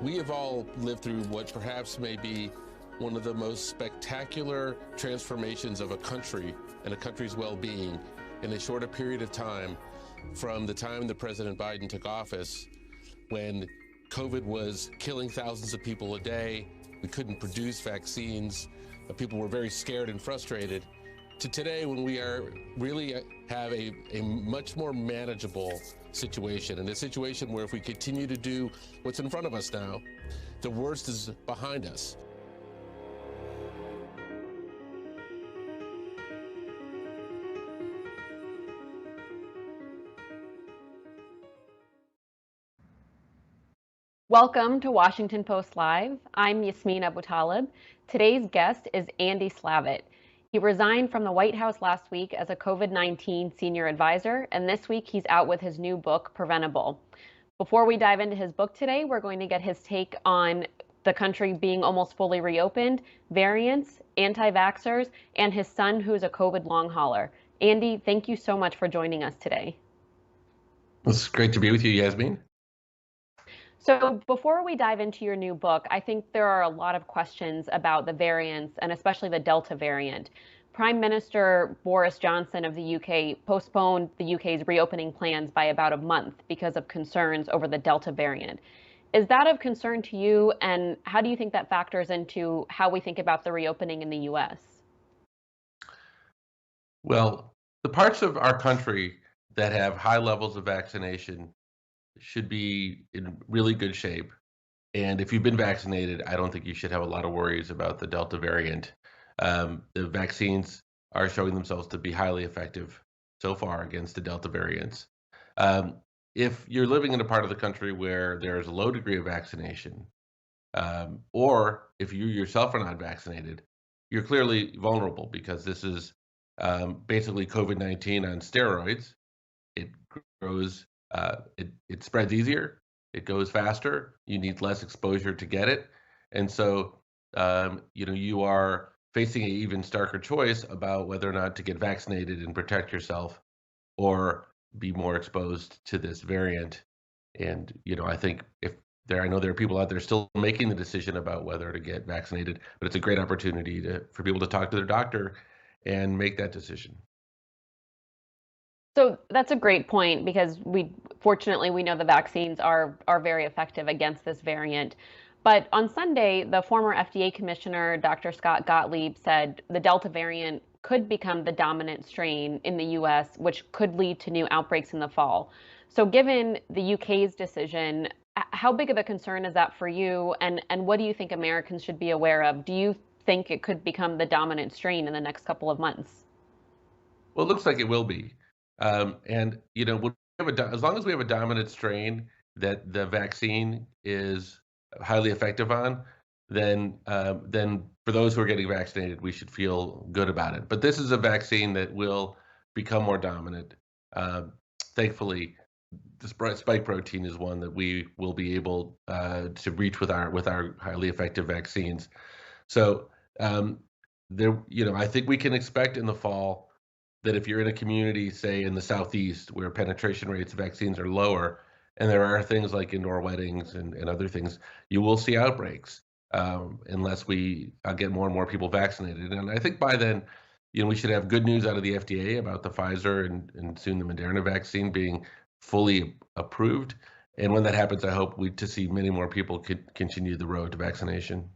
We have all lived through what perhaps may be one of the most spectacular transformations of a country and a country's well-being in a shorter period of time, from the time that President Biden took office, when COVID was killing thousands of people a day, we couldn't produce vaccines, people were very scared and frustrated, to today when we are really have a much more manageable situation, and a situation where if we continue to do what's in front of us now, the worst is behind us. Welcome to Washington Post Live. I'm Yasmeen Abutaleb. Today's guest is Andy Slavitt. He resigned from the White House last week as a COVID-19 senior advisor, and this week he's out with his new book, Preventable. Before we dive into his book today, we're going to get his take on the country being almost fully reopened, variants, anti-vaxxers, and his son who's a COVID long hauler. Andy, thank you so much for joining us today. It's great to be with you, Yasmeen. So before we dive into your new book, I think there are a lot of questions about the variants and especially the Delta variant. Prime Minister Boris Johnson of the UK postponed the UK's reopening plans by about a month because of concerns over the Delta variant. Is that of concern to you, and how do you think that factors into how we think about the reopening in the US? Well, the parts of our country that have high levels of vaccination should be in really good shape. And if you've been vaccinated, I don't think you should have a lot of worries about the Delta variant. The vaccines are showing themselves to be highly effective so far against the Delta variants. If you're living in a part of the country where there's a low degree of vaccination, or if you yourself are not vaccinated, you're clearly vulnerable, because this is basically COVID-19 on steroids. It grows. It spreads easier, it goes faster, you need less exposure to get it. And so, you are facing an even starker choice about whether or not to get vaccinated and protect yourself, or be more exposed to this variant. And, I think I know there are people out there still making the decision about whether to get vaccinated, but it's a great opportunity for people to talk to their doctor and make that decision. So that's a great point, because fortunately we know the vaccines are very effective against this variant. But on Sunday, the former FDA commissioner, Dr. Scott Gottlieb, said the Delta variant could become the dominant strain in the US, which could lead to new outbreaks in the fall. So given the UK's decision, how big of a concern is that for you? And what do you think Americans should be aware of? Do you think it could become the dominant strain in the next couple of months? Well, it looks like it will be. When we have as long as we have a dominant strain that the vaccine is highly effective on, then for those who are getting vaccinated, we should feel good about it. But this is a vaccine that will become more dominant. Thankfully, the spike protein is one that we will be able to reach with our highly effective vaccines. So I think we can expect in the fall that if you're in a community, say in the Southeast, where penetration rates of vaccines are lower, and there are things like indoor weddings and other things, you will see outbreaks unless we get more and more people vaccinated. And I think by then, we should have good news out of the FDA about the Pfizer and soon the Moderna vaccine being fully approved. And when that happens, I hope to see many more people could continue the road to vaccination.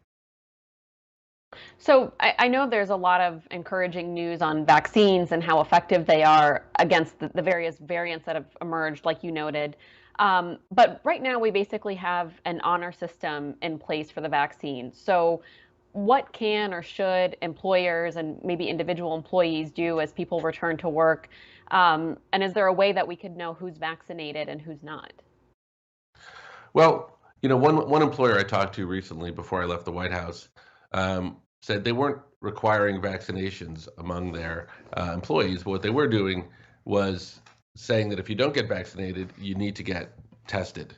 So I know there's a lot of encouraging news on vaccines and how effective they are against the various variants that have emerged, like you noted. But right now, we basically have an honor system in place for the vaccine. So what can or should employers and maybe individual employees do as people return to work? And is there a way that we could know who's vaccinated and who's not? Well, one employer I talked to recently before I left the White House said they weren't requiring vaccinations among their employees, but what they were doing was saying that if you don't get vaccinated, you need to get tested.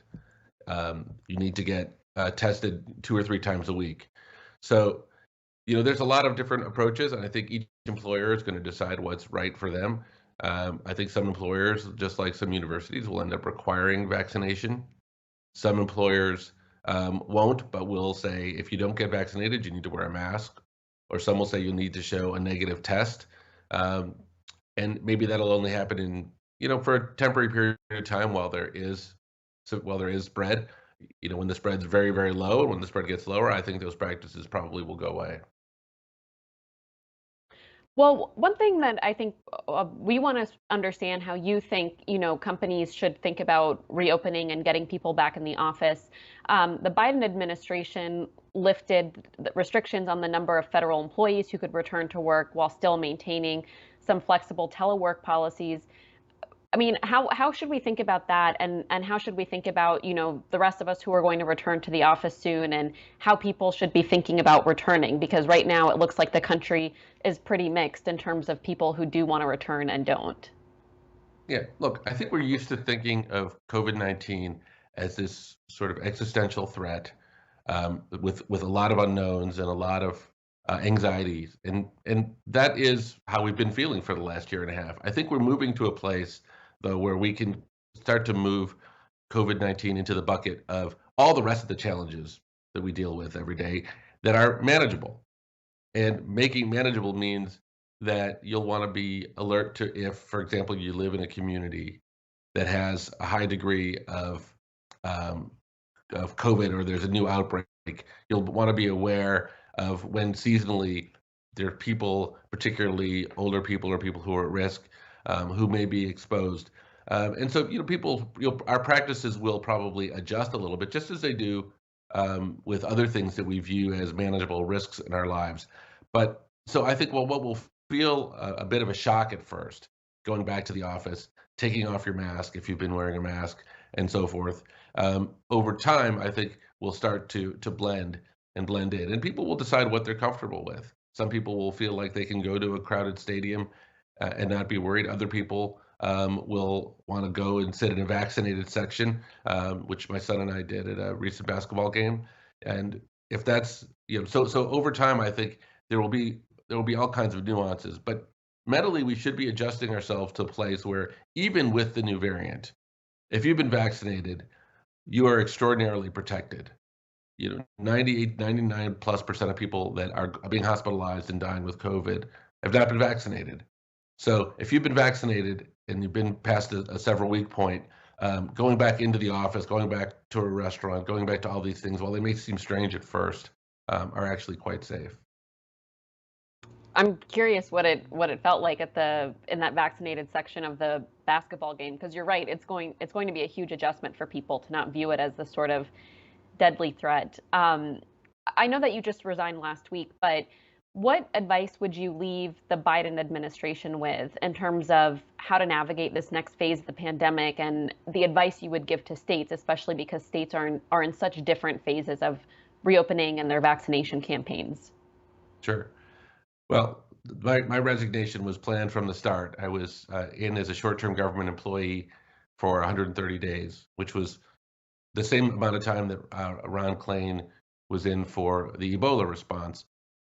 You need to get tested 2 or 3 times a week. So, there's a lot of different approaches, and I think each employer is going to decide what's right for them. I think some employers, just like some universities, will end up requiring vaccination. Some employers won't, but will say, if you don't get vaccinated, you need to wear a mask, or some will say you'll need to show a negative test. And maybe that'll only happen in, for a temporary period of time while there is spread. When the spread's very, very low, and when the spread gets lower, I think those practices probably will go away. Well, one thing that I think we want to understand how you think, companies should think about reopening and getting people back in the office. The Biden administration lifted the restrictions on the number of federal employees who could return to work while still maintaining some flexible telework policies. I mean, how should we think about that, and how should we think about, the rest of us who are going to return to the office soon, and how people should be thinking about returning? Because right now it looks like the country is pretty mixed in terms of people who do want to return and don't. Yeah, look, I think we're used to thinking of COVID-19 as this sort of existential threat, with a lot of unknowns and a lot of anxieties, and that is how we've been feeling for the last year and a half. I think we're moving to a place, though, where we can start to move COVID-19 into the bucket of all the rest of the challenges that we deal with every day that are manageable. And making manageable means that you'll want to be alert to if, for example, you live in a community that has a high degree of COVID, or there's a new outbreak. You'll want to be aware of when seasonally there are people, particularly older people or people who are at risk, who may be exposed. And so, our practices will probably adjust a little bit, just as they do with other things that we view as manageable risks in our lives. But so I think, what will feel a bit of a shock at first, going back to the office, taking off your mask if you've been wearing a mask, and so forth, over time, I think we'll start to blend in, and people will decide what they're comfortable with. Some people will feel like they can go to a crowded stadium and not be worried. Other people will want to go and sit in a vaccinated section, which my son and I did at a recent basketball game. And if that's, so over time, I think there will be all kinds of nuances. But mentally, we should be adjusting ourselves to a place where, even with the new variant, if you've been vaccinated, you are extraordinarily protected. 98, 99+% of people that are being hospitalized and dying with COVID have not been vaccinated. So if you've been vaccinated and you've been past a several week point, going back into the office, going back to a restaurant, going back to all these things, while they may seem strange at first, are actually quite safe. I'm curious what it felt like in that vaccinated section of the basketball game, because you're right, it's going to be a huge adjustment for people to not view it as this sort of deadly threat. I know that you just resigned last week, but what advice would you leave the Biden administration with in terms of how to navigate this next phase of the pandemic, and the advice you would give to states, especially because states are in such different phases of reopening and their vaccination campaigns? Sure. Well, my resignation was planned from the start. I was in as a short-term government employee for 130 days, which was the same amount of time that Ron Klain was in for the Ebola response.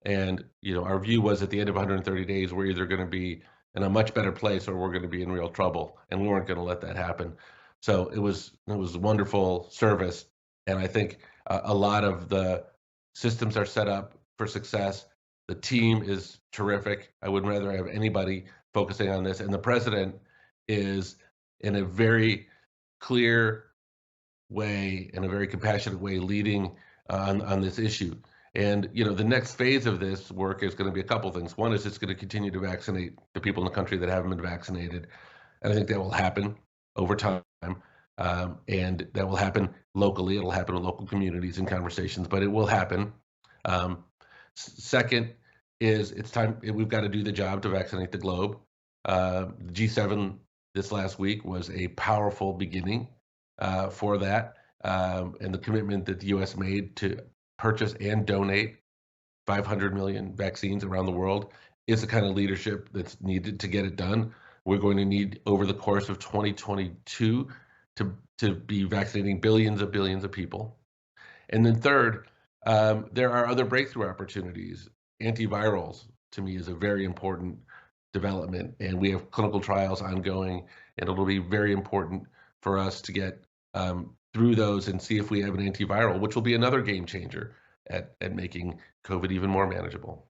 And, our view was, at the end of 130 days, we're either going to be in a much better place or we're going to be in real trouble. And we weren't going to let that happen. So it was wonderful service. And I think a lot of the systems are set up for success. The team is terrific. I would rather have anybody focusing on this. And the president is, in a very clear way, in a very compassionate way, leading on this issue. And, the next phase of this work is going to be a couple things. One is it's going to continue to vaccinate the people in the country that haven't been vaccinated. And I think that will happen over time. And that will happen locally. It'll happen in local communities and conversations, but it will happen. Second is it's time. We've got to do the job to vaccinate the globe. G7 this last week was a powerful beginning for that. And the commitment that the U.S. made to purchase and donate 500 million vaccines around the world is the kind of leadership that's needed to get it done. We're going to need, over the course of 2022, to be vaccinating billions of people. And then third, there are other breakthrough opportunities. Antivirals, to me, is a very important development, and we have clinical trials ongoing, and it'll be very important for us to get through those and see if we have an antiviral, which will be another game changer at making COVID even more manageable.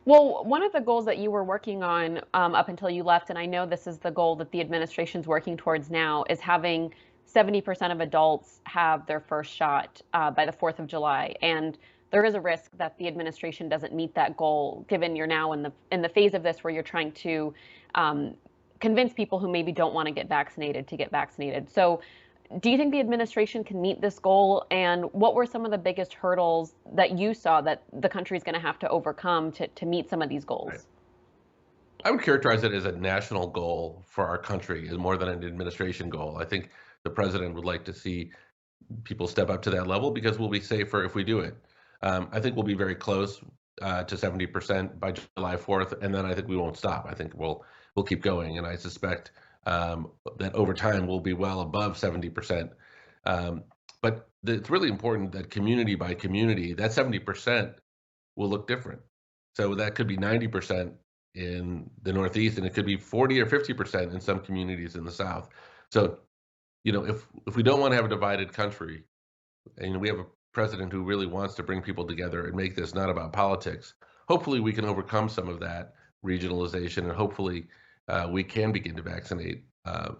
Well, one of the goals that you were working on up until you left, and I know this is the goal that the administration's working towards now, is having 70% of adults have their first shot by the 4th of July. And there is a risk that the administration doesn't meet that goal, given you're now in the phase of this where you're trying to convince people who maybe don't want to get vaccinated to get vaccinated. So do you think the administration can meet this goal? And what were some of the biggest hurdles that you saw that the country is going to have to overcome to meet some of these goals? Right. I would characterize it as a national goal for our country, as more than an administration goal. I think the president would like to see people step up to that level because we'll be safer if we do it. I think we'll be very close to 70% by July 4th, and then I think we won't stop. I think we'll keep going, and I suspect that over time we'll be well above 70%. But it's really important that community by community, that 70% will look different. So that could be 90% in the Northeast, and it could be 40 or 50% in some communities in the South. So, if we don't want to have a divided country, and we have a president who really wants to bring people together and make this not about politics, hopefully we can overcome some of that regionalization, and hopefully we can begin to vaccinate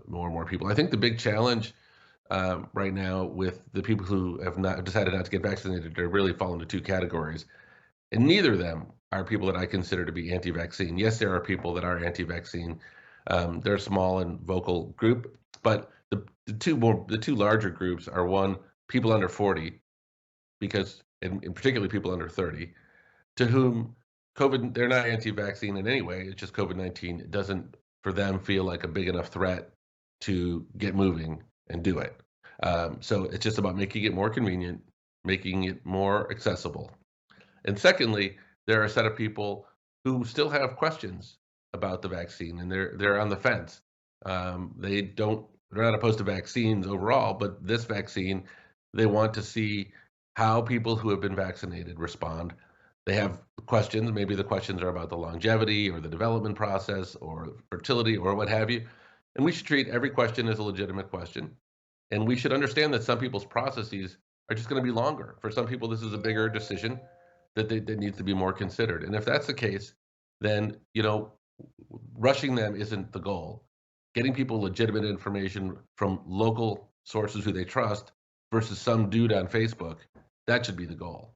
more and more people. I think the big challenge right now with the people who have not decided not to get vaccinated, they really fall into two categories. And neither of them are people that I consider to be anti-vaccine. Yes, there are people that are anti-vaccine. They're a small and vocal group, but the two larger groups are, one, people under 40, because and particularly people under 30, to whom COVID, they're not anti-vaccine in any way. It's just COVID-19 doesn't, for them, feel like a big enough threat to get moving and do it. So it's just about making it more convenient, making it more accessible. And secondly, there are a set of people who still have questions about the vaccine, and they're on the fence. They're not opposed to vaccines overall, but this vaccine, they want to see how people who have been vaccinated respond. They have questions. Maybe the questions are about the longevity or the development process or fertility or what have you. And we should treat every question as a legitimate question. And we should understand that some people's processes are just going to be longer. For some people, this is a bigger decision that needs to be more considered. And if that's the case, then, rushing them isn't the goal. Getting people legitimate information from local sources who they trust versus some dude on Facebook, that should be the goal.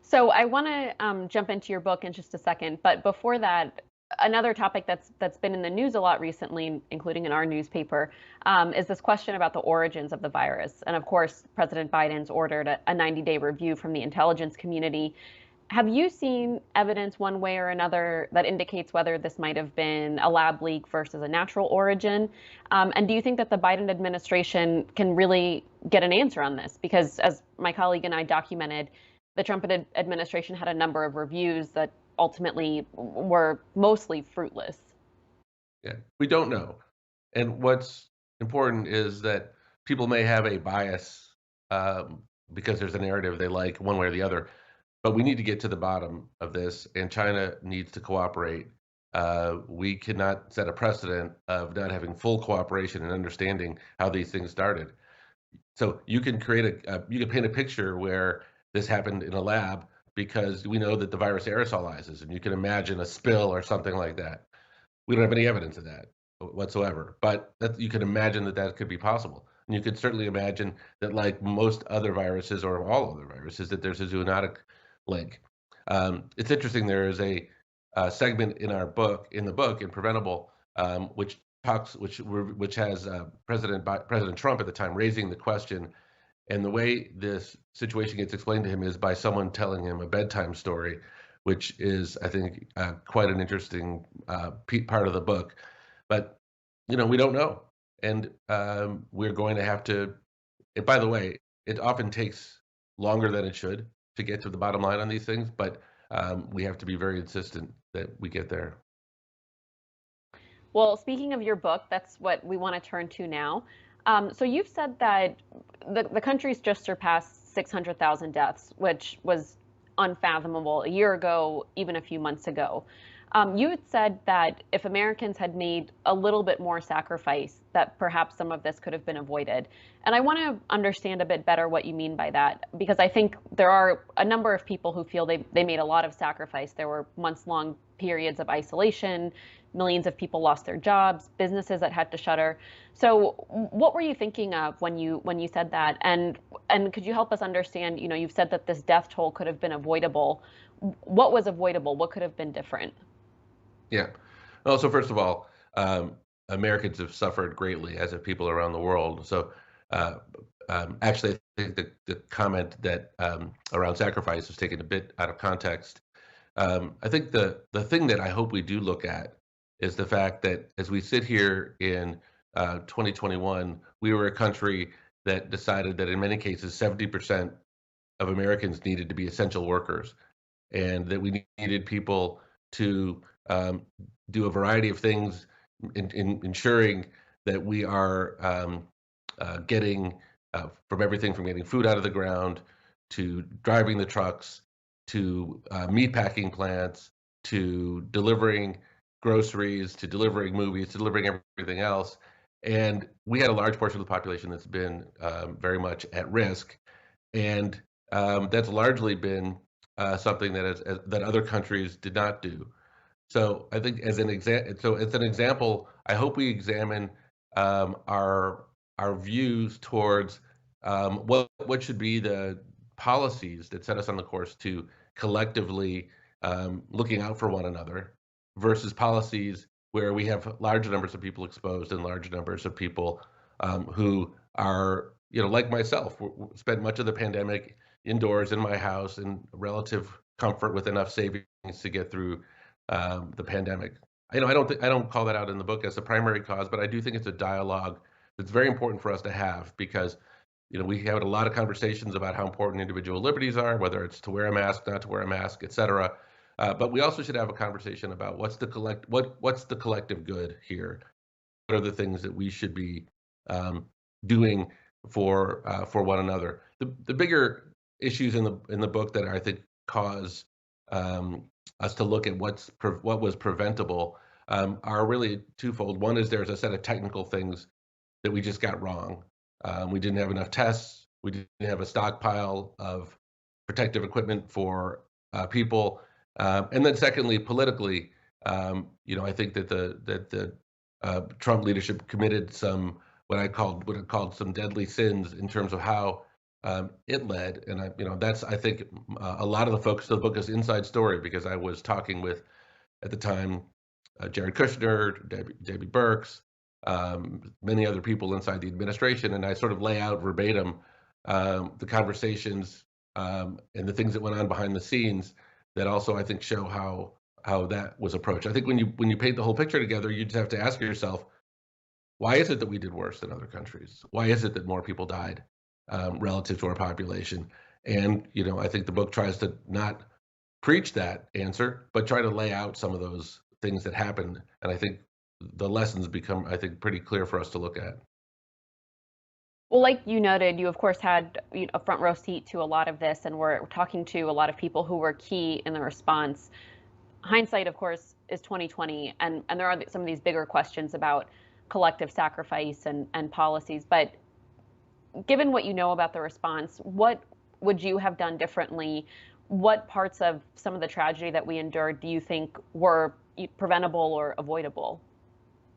So I want to jump into your book in just a second, but before that, another topic that's been in the news a lot recently, including in our newspaper, is this question about the origins of the virus. And of course, President Biden's ordered a 90-day review from the intelligence community. Have you seen evidence one way or another that indicates whether this might have been a lab leak versus a natural origin? And do you think that the Biden administration can really get an answer on this? Because as my colleague and I documented, the Trump administration had a number of reviews that ultimately were mostly fruitless. Yeah, we don't know. And what's important is that people may have a bias because there's a narrative they like one way or the other. But we need to get to the bottom of this, and China needs to cooperate. We cannot set a precedent of not having full cooperation and understanding how these things started. So you can you can paint a picture where this happened in a lab because we know that the virus aerosolizes, and you can imagine a spill or something like that. We don't have any evidence of that whatsoever, but you can imagine that could be possible. And you could certainly imagine that, like most other viruses or all other viruses, that there's a zoonotic link. It's interesting. There is a segment in the book in Preventable, which has President Trump at the time raising the question, and the way this situation gets explained to him is by someone telling him a bedtime story, which is, I think, quite an interesting part of the book. But we don't know, and we're going to have to. And by the way, it often takes longer than it should to get to the bottom line on these things, but we have to be very insistent that we get there. Well, speaking of your book, that's what we want to turn to now. So you've said that the country's just surpassed 600,000 deaths, which was unfathomable a year ago, even a few months ago. You had said that if Americans had made a little bit more sacrifice, that perhaps some of this could have been avoided. And I want to understand a bit better what you mean by that, because I think there are a number of people who feel they made a lot of sacrifice. There were months-long periods of isolation, millions of people lost their jobs, businesses that had to shutter. So what were you thinking of when you said that? And could you help us understand, you've said that this death toll could have been avoidable. What was avoidable? What could have been different? Yeah. Well, so first of all, Americans have suffered greatly, as have people around the world. So uh, actually, I think the comment that around sacrifice is taken a bit out of context. I think the thing that I hope we do look at is the fact that as we sit here in 2021, we were a country that decided that in many cases, 70% of Americans needed to be essential workers, and that we needed people to do a variety of things in ensuring that we are getting from everything from getting food out of the ground to driving the trucks to meat packing plants to delivering groceries to delivering movies to delivering everything else. And we had a large portion of the population that's been very much at risk. And that's largely been something that other countries did not do. So I think as an example, I hope we examine our views towards what should be the policies that set us on the course to collectively looking out for one another versus policies where we have large numbers of people exposed and large numbers of people who are, like myself, spent much of the pandemic indoors in my house in relative comfort with enough savings to get through the pandemic. I don't call that out in the book as a primary cause, but I do think it's a dialogue that's very important for us to have because we had a lot of conversations about how important individual liberties are, whether it's to wear a mask, not to wear a mask, et cetera. But we also should have a conversation about what's the collective good here. What are the things that we should be doing for one another? The bigger issues in the book that I think cause us to look at what was preventable are really twofold. One is there's a set of technical things that we just got wrong. We didn't have enough tests. We didn't have a stockpile of protective equipment for people. And then secondly, politically, I think that the Trump leadership committed some what I called some deadly sins in terms of how it led. And that's I think a lot of the focus of the book is inside story because I was talking with at the time Jared Kushner, Debbie Birx, many other people inside the administration, and I sort of lay out verbatim the conversations and the things that went on behind the scenes that also I think show how that was approached. I think when you paint the whole picture together, you just have to ask yourself, why is it that we did worse than other countries? Why is it that more people died relative to our population? And I think the book tries to not preach that answer, but try to lay out some of those things that happened. And I think the lessons become, I think, pretty clear for us to look at. Well, like you noted, you of course had a front row seat to a lot of this, and we're talking to a lot of people who were key in the response. Hindsight, of course, is 2020, and there are some of these bigger questions about collective sacrifice and policies. But given what you know about the response, what would you have done differently? What parts of some of the tragedy that we endured do you think were preventable or avoidable?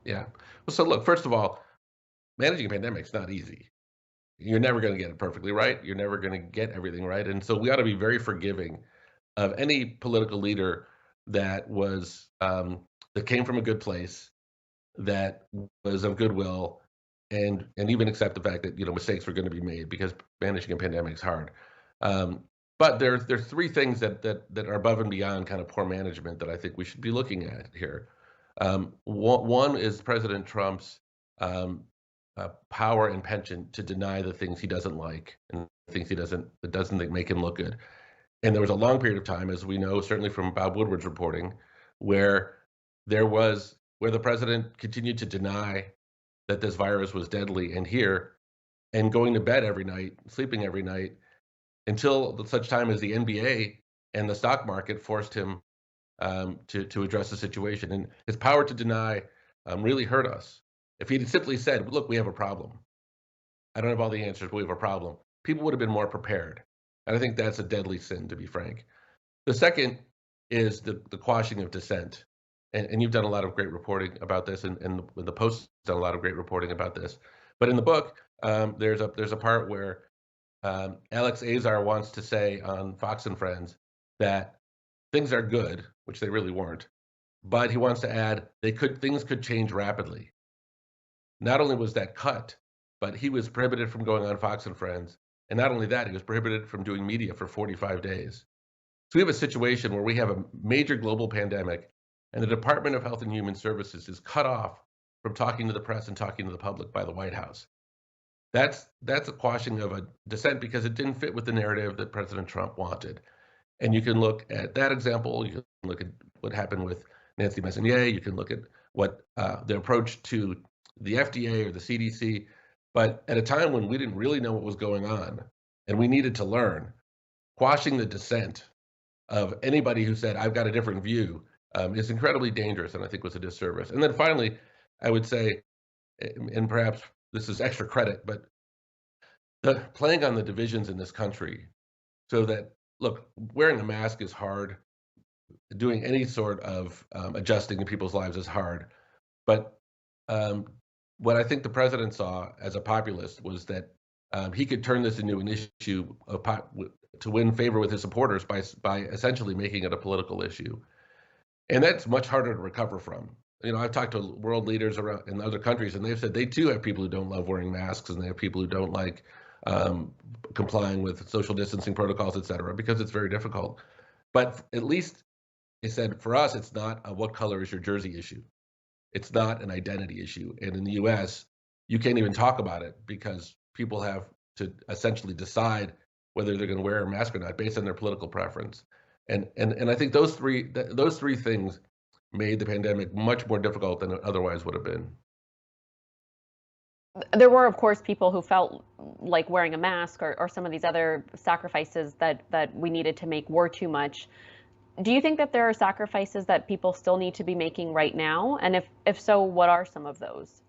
Yeah. Well, so look, first of all, managing a pandemic is not easy. You're never going to get it perfectly right. You're never going to get everything right. And so we ought to be very forgiving of any political leader that was that came from a good place, that was of goodwill, and even accept the fact that mistakes were going to be made because managing a pandemic is hard. But there's three things that are above and beyond kind of poor management that I think we should be looking at here. One is President Trump's power and penchant to deny the things he doesn't like and things that doesn't think make him look good. And there was a long period of time, as we know, certainly from Bob Woodward's reporting, where the president continued to deny that this virus was deadly and here, and going to bed every night, sleeping every night, until such time as the NBA and the stock market forced him to address the situation. And his power to deny really hurt us. If he'd simply said, look, we have a problem. I don't have all the answers, but we have a problem. People would have been more prepared. And I think that's a deadly sin, to be frank. The second is the quashing of dissent. And you've done a lot of great reporting about this, and the Post has done a lot of great reporting about this. But in the book, there's a part where Alex Azar wants to say on Fox and Friends that things are good, which they really weren't, but he wants to add things could change rapidly. Not only was that cut, but he was prohibited from going on Fox and Friends, and not only that, he was prohibited from doing media for 45 days. So we have a situation where we have a major global pandemic, and the Department of Health and Human Services is cut off from talking to the press and talking to the public by the White House. That's a quashing of a dissent because it didn't fit with the narrative that President Trump wanted. And you can look at that example. You can look at what happened with Nancy Messonnier. You can look at what the approach to the FDA or the CDC. But at a time when we didn't really know what was going on and we needed to learn, quashing the dissent of anybody who said, I've got a different view, is incredibly dangerous, and I think was a disservice. And then finally, I would say, and perhaps this is extra credit, but playing on the divisions in this country so that, look, wearing a mask is hard. Doing any sort of adjusting in people's lives is hard. But what I think the president saw as a populist was that he could turn this into an issue to win favor with his supporters by essentially making it a political issue. And that's much harder to recover from. You know, I've talked to world leaders around in other countries, and they've said they too have people who don't love wearing masks, and they have people who don't like complying with social distancing protocols, et cetera, because it's very difficult. But at least they said, for us, it's not a what color is your jersey issue. It's not an identity issue. And in the U.S., you can't even talk about it because people have to essentially decide whether they're going to wear a mask or not based on their political preference. And I think those three things made the pandemic much more difficult than it otherwise would have been. There were, of course, people who felt like wearing a mask or some of these other sacrifices that we needed to make were too much. Do you think that there are sacrifices that people still need to be making right now? And if so, what are some of those?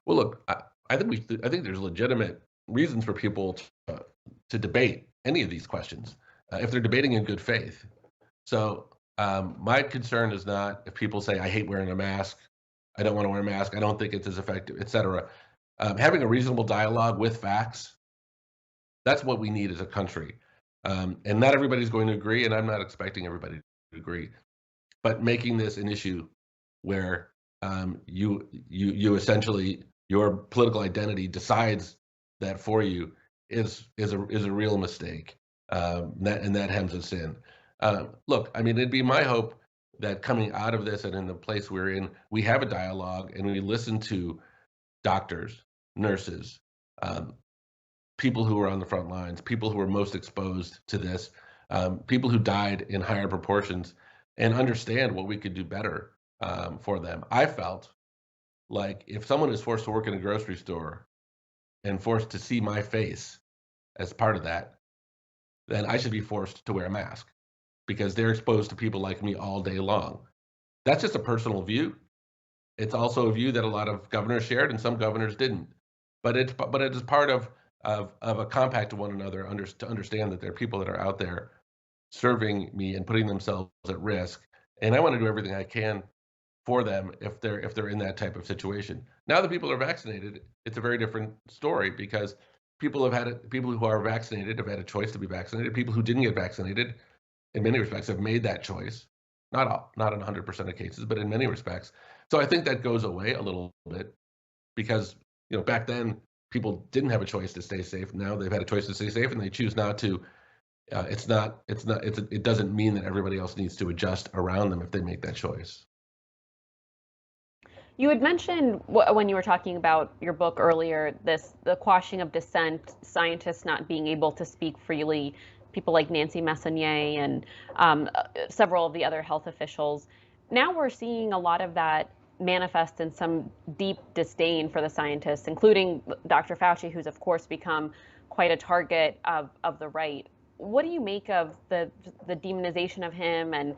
Well, look, I think there's legitimate reasons for people to debate any of these questions if they're debating in good faith. So my concern is not if people say, I hate wearing a mask, I don't want to wear a mask, I don't think it's as effective, et cetera. Having a reasonable dialogue with facts, that's what we need as a country. And not everybody's going to agree, and I'm not expecting everybody to agree. But making this an issue where you essentially, your political identity decides that for you is a real mistake, and that hems us in. Look, I mean, it'd be my hope that coming out of this and in the place we're in, we have a dialogue and we listen to doctors, nurses, people who are on the front lines, people who are most exposed to this, people who died in higher proportions, and understand what we could do better for them. I felt like if someone is forced to work in a grocery store and forced to see my face as part of that, then I should be forced to wear a mask because they're exposed to people like me all day long. That's just a personal view. It's also a view that a lot of governors shared and some governors didn't. But it is part of a compact to one another to understand that there are people that are out there serving me and putting themselves at risk. And I want to do everything I can for them if they're in that type of situation. Now that people are vaccinated, it's a very different story because people who are vaccinated have had a choice to be vaccinated. People who didn't get vaccinated, in many respects, have made that choice. Not in 100% of cases, but in many respects. So I think that goes away a little bit because, you know, back then people didn't have a choice to stay safe. Now they've had a choice to stay safe and they choose not to. It doesn't mean that everybody else needs to adjust around them if they make that choice. You had mentioned when you were talking about your book earlier, the quashing of dissent, scientists not being able to speak freely, people like Nancy Messonnier and several of the other health officials. Now we're seeing a lot of that manifest in some deep disdain for the scientists, including Dr. Fauci, who's of course become quite a target of the right. what do you make of the demonization of him? And,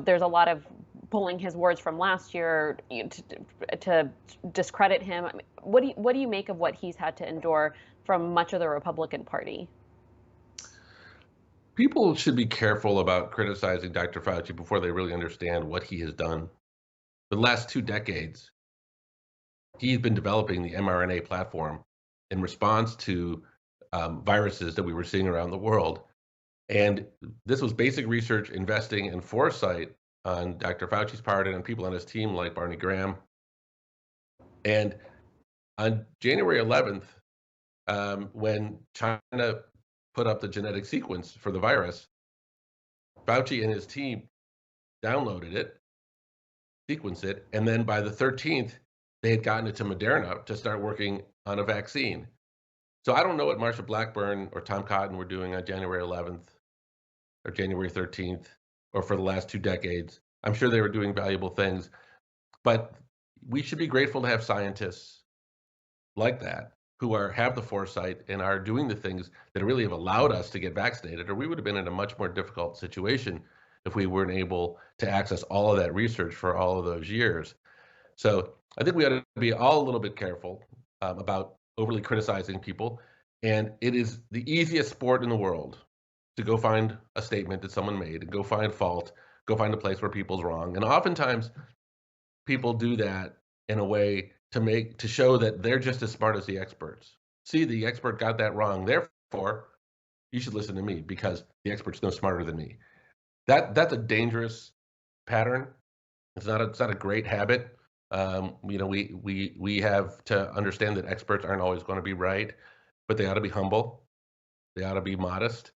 there's a lot of pulling his words from last year to discredit him. I mean, what do you make of what he's had to endure from much of the Republican Party? People should be careful about criticizing Dr. Fauci before they really understand what he has done. For the last 2 decades, he's been developing the mRNA platform in response to viruses that we were seeing around the world. And this was basic research, investing, and foresight on Dr. Fauci's part and on people on his team like Barney Graham. And on January 11th, when China put up the genetic sequence for the virus, Fauci and his team downloaded it, sequenced it, and then by the 13th, they had gotten it to Moderna to start working on a vaccine. So I don't know what Marsha Blackburn or Tom Cotton were doing on January 11th or January 13th or for the last 2 decades. I'm sure they were doing valuable things, but we should be grateful to have scientists like that who have the foresight and are doing the things that really have allowed us to get vaccinated, or we would have been in a much more difficult situation if we weren't able to access all of that research for all of those years. So I think we ought to be all a little bit careful about overly criticizing people. And it is the easiest sport in the world to go find a statement that someone made and go find fault, go find a place where people's wrong. And oftentimes people do that in a way to show that they're just as smart as the experts. See, the expert got that wrong. Therefore, you should listen to me because the expert's no smarter than me. That's a dangerous pattern. It's not a great habit. We have to understand that experts aren't always going to be right, but they ought to be humble. They ought to be modest.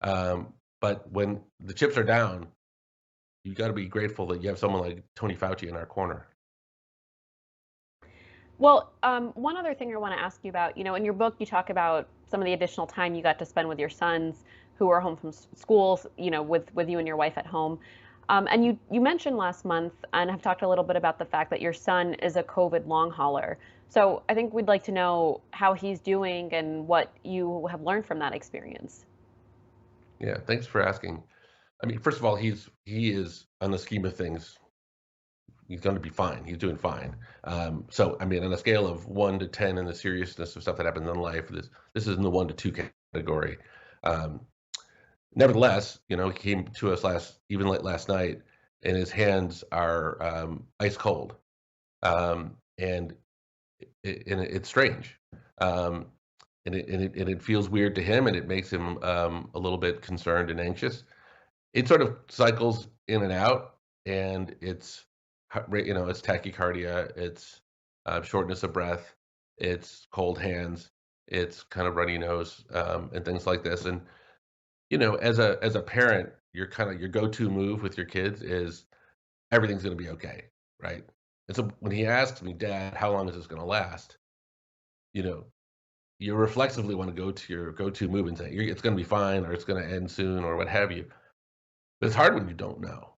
But when the chips are down, you got to be grateful that you have someone like Tony Fauci in our corner. Well, one other thing I want to ask you about, in your book, you talk about some of the additional time you got to spend with your sons who are home from schools, with you and your wife at home. And you mentioned last month and have talked a little bit about the fact that your son is a COVID long hauler. So I think we'd like to know how he's doing and what you have learned from that experience. Yeah, thanks for asking. I mean, first of all, he is, on the scheme of things, he's going to be fine. He's doing fine. So, I mean, on a scale of 1 to 10 in the seriousness of stuff that happens in life, this is in the 1 to 2 category. Nevertheless, he came to us even late last night, and his hands are ice cold, and it's strange, and it feels weird to him, and it makes him a little bit concerned and anxious. It sort of cycles in and out, and it's tachycardia, it's shortness of breath, it's cold hands, it's kind of runny nose, and things like this. And as a parent, your go-to move with your kids is everything's going to be okay, right? And so when he asks me, Dad, how long is this going to last? You reflexively want to go to your go-to move and say it's going to be fine, or it's going to end soon, or what have you. But it's hard when you don't know.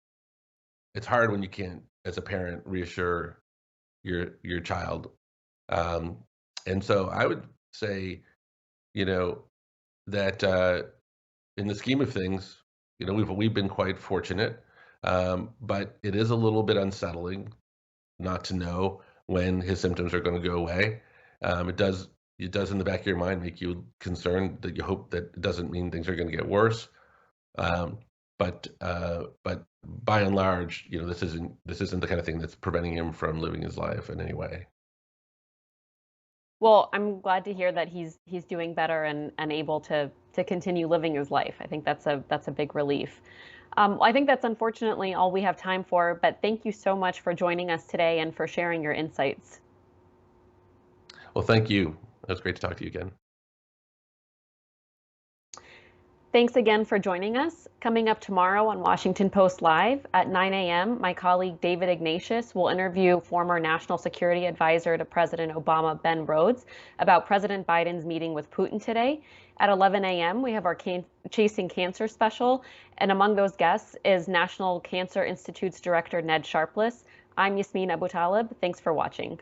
It's hard when you can't, as a parent, reassure your child. And so I would say, that in the scheme of things, we've been quite fortunate, but it is a little bit unsettling not to know when his symptoms are going to go away. It does in the back of your mind make you concerned that you hope that it doesn't mean things are going to get worse. But by and large, this isn't the kind of thing that's preventing him from living his life in any way. Well, I'm glad to hear that he's doing better and able to continue living his life. I think that's a big relief. I think that's unfortunately all we have time for, but thank you so much for joining us today and for sharing your insights. Well, thank you. It was great to talk to you again. Thanks again for joining us. Coming up tomorrow on Washington Post Live at 9 a.m., my colleague David Ignatius will interview former National Security Advisor to President Obama, Ben Rhodes, about President Biden's meeting with Putin today. At 11 a.m., we have our Chasing Cancer special, and among those guests is National Cancer Institute's Director Ned Sharpless. I'm Yasmeen Abutaleb. Thanks for watching.